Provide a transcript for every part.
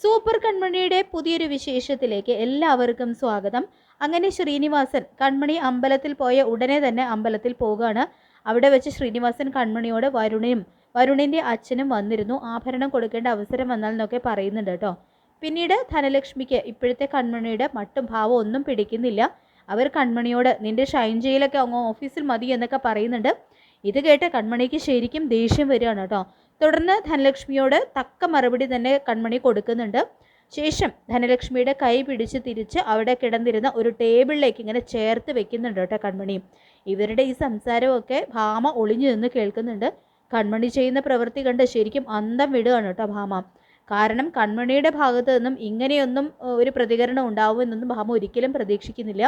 Super കൺമണിയുടെ പുതിയൊരു വിശേഷത്തിലേക്ക് എല്ലാവർക്കും സ്വാഗതം. അങ്ങനെ ശ്രീനിവാസൻ കൺമണി അമ്പലത്തിൽ പോയ ഉടനെ തന്നെ അമ്പലത്തിൽ പോവുകയാണ്. അവിടെ വെച്ച് ശ്രീനിവാസൻ കൺമണിയോട് വരുണിൻ്റെ അച്ഛനും വന്നിരുന്നു, ആഭരണം കൊടുക്കേണ്ട അവസരം വന്നാൽ എന്നൊക്കെ പറയുന്നുണ്ട് കേട്ടോ. പിന്നീട് ധനലക്ഷ്മിക്ക് ഇപ്പോഴത്തെ കൺമണിയുടെ മട്ടും ഭാവം ഒന്നും പിടിക്കുന്നില്ല. അവർ കൺമണിയോട് നിന്റെ ഷൈൻ ചെയ്യലൊക്കെ അങ്ങ് ഓഫീസിൽ മതി എന്നൊക്കെ പറയുന്നുണ്ട്. ഇത് കേട്ട് കൺമണിക്ക് ശരിക്കും ദേഷ്യം വരികയാണ് കേട്ടോ. തുടർന്ന് ധനലക്ഷ്മിയോട് തക്ക മറുപടി തന്നെ കൺമണി കൊടുക്കുന്നുണ്ട്. ശേഷം ധനലക്ഷ്മിയുടെ കൈ പിടിച്ച് തിരിച്ച് അവിടെ കിടന്നിരുന്ന ഒരു ടേബിളിലേക്ക് ഇങ്ങനെ ചേർത്ത് വെക്കുന്നുണ്ട് കേട്ടോ കൺമണി. ഇവരുടെ ഈ സംസാരമൊക്കെ ഭാമ ഒളിഞ്ഞു നിന്ന് കേൾക്കുന്നുണ്ട്. കൺമണി ചെയ്യുന്ന പ്രവൃത്തി കണ്ട് ശരിക്കും അന്തം വിടുകയാണ് കേട്ടോ ഭാമ. കാരണം കൺമണിയുടെ ഭാഗത്തു നിന്നും ഇങ്ങനെയൊന്നും ഒരു പ്രതികരണം ഉണ്ടാവുമെന്നൊന്നും ഭാമ ഒരിക്കലും പ്രതീക്ഷിക്കുന്നില്ല.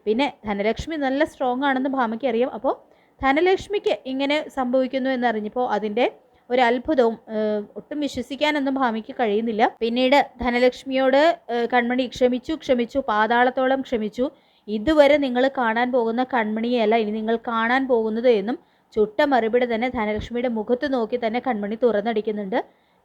പിന്നെ ധനലക്ഷ്മി നല്ല സ്ട്രോങ് ആണെന്ന് ഭാമയ്ക്ക് അറിയാം. അപ്പോൾ ധനലക്ഷ്മിക്ക് ഇങ്ങനെ സംഭവിക്കുന്നു എന്നറിഞ്ഞപ്പോൾ അതിൻ്റെ ഒരു അത്ഭുതവും ഒട്ടും വിശ്വസിക്കാനൊന്നും ഭാമിക്ക് കഴിയുന്നില്ല. പിന്നീട് ധനലക്ഷ്മിയോട് കൺമണി ക്ഷമിച്ചു, പാതാളത്തോളം ക്ഷമിച്ചു. ഇതുവരെ നിങ്ങൾ കാണാൻ പോകുന്ന കൺമണിയല്ല ഇനി നിങ്ങൾ കാണാൻ പോകുന്നത് എന്നും ചുട്ട മറുപടി തന്നെ ധനലക്ഷ്മിയുടെ മുഖത്ത് നോക്കി തന്നെ കൺമണി തുറന്നടിക്കുന്നുണ്ട്.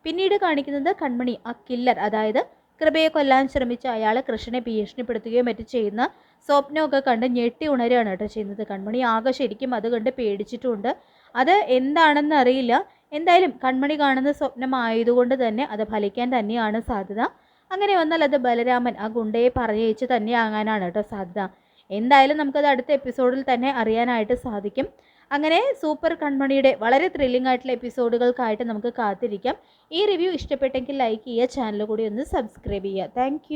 പിന്നീട് കാണിക്കുന്നത് കൺമണി ആ കില്ലർ, അതായത് കൃപയെ കൊല്ലാൻ ശ്രമിച്ച അയാൾ കൃഷ്ണനെ ഭീഷണിപ്പെടുത്തുകയും മറ്റും ചെയ്യുന്ന സ്വപ്നമൊക്കെ കണ്ട് ഞെട്ടി ഉണരുകയാണ് കേട്ടോ ചെയ്യുന്നത്. കൺമണി ആകെ ശരിക്കും അത് കണ്ട് പേടിച്ചിട്ടുമുണ്ട്. അത് എന്താണെന്ന് അറിയില്ല. എന്തായാലും കൺമണി കാണുന്ന സ്വപ്നമായതുകൊണ്ട് തന്നെ അത് ഫലിക്കാൻ തന്നെയാണ് സാധ്യത. അങ്ങനെ വന്നാൽ അത് ബലരാമൻ ആ ഗുണ്ടയെ പറഞ്ഞയച്ച് തന്നെ ആകാനാണ് കേട്ടോ സാധ്യത. എന്തായാലും നമുക്കത് അടുത്ത എപ്പിസോഡിൽ തന്നെ അറിയാനായിട്ട് സാധിക്കും. അങ്ങനെ സൂപ്പർ കൺമണിയുടെ വളരെ ത്രില്ലിംഗ് ആയിട്ടുള്ള എപ്പിസോഡുകൾക്കായിട്ട് നമുക്ക് കാത്തിരിക്കാം. ഈ റിവ്യൂ ഇഷ്ടപ്പെട്ടെങ്കിൽ ലൈക്ക് ചെയ്യുക, ചാനൽ കൂടി ഒന്ന് സബ്സ്ക്രൈബ് ചെയ്യുക. താങ്ക്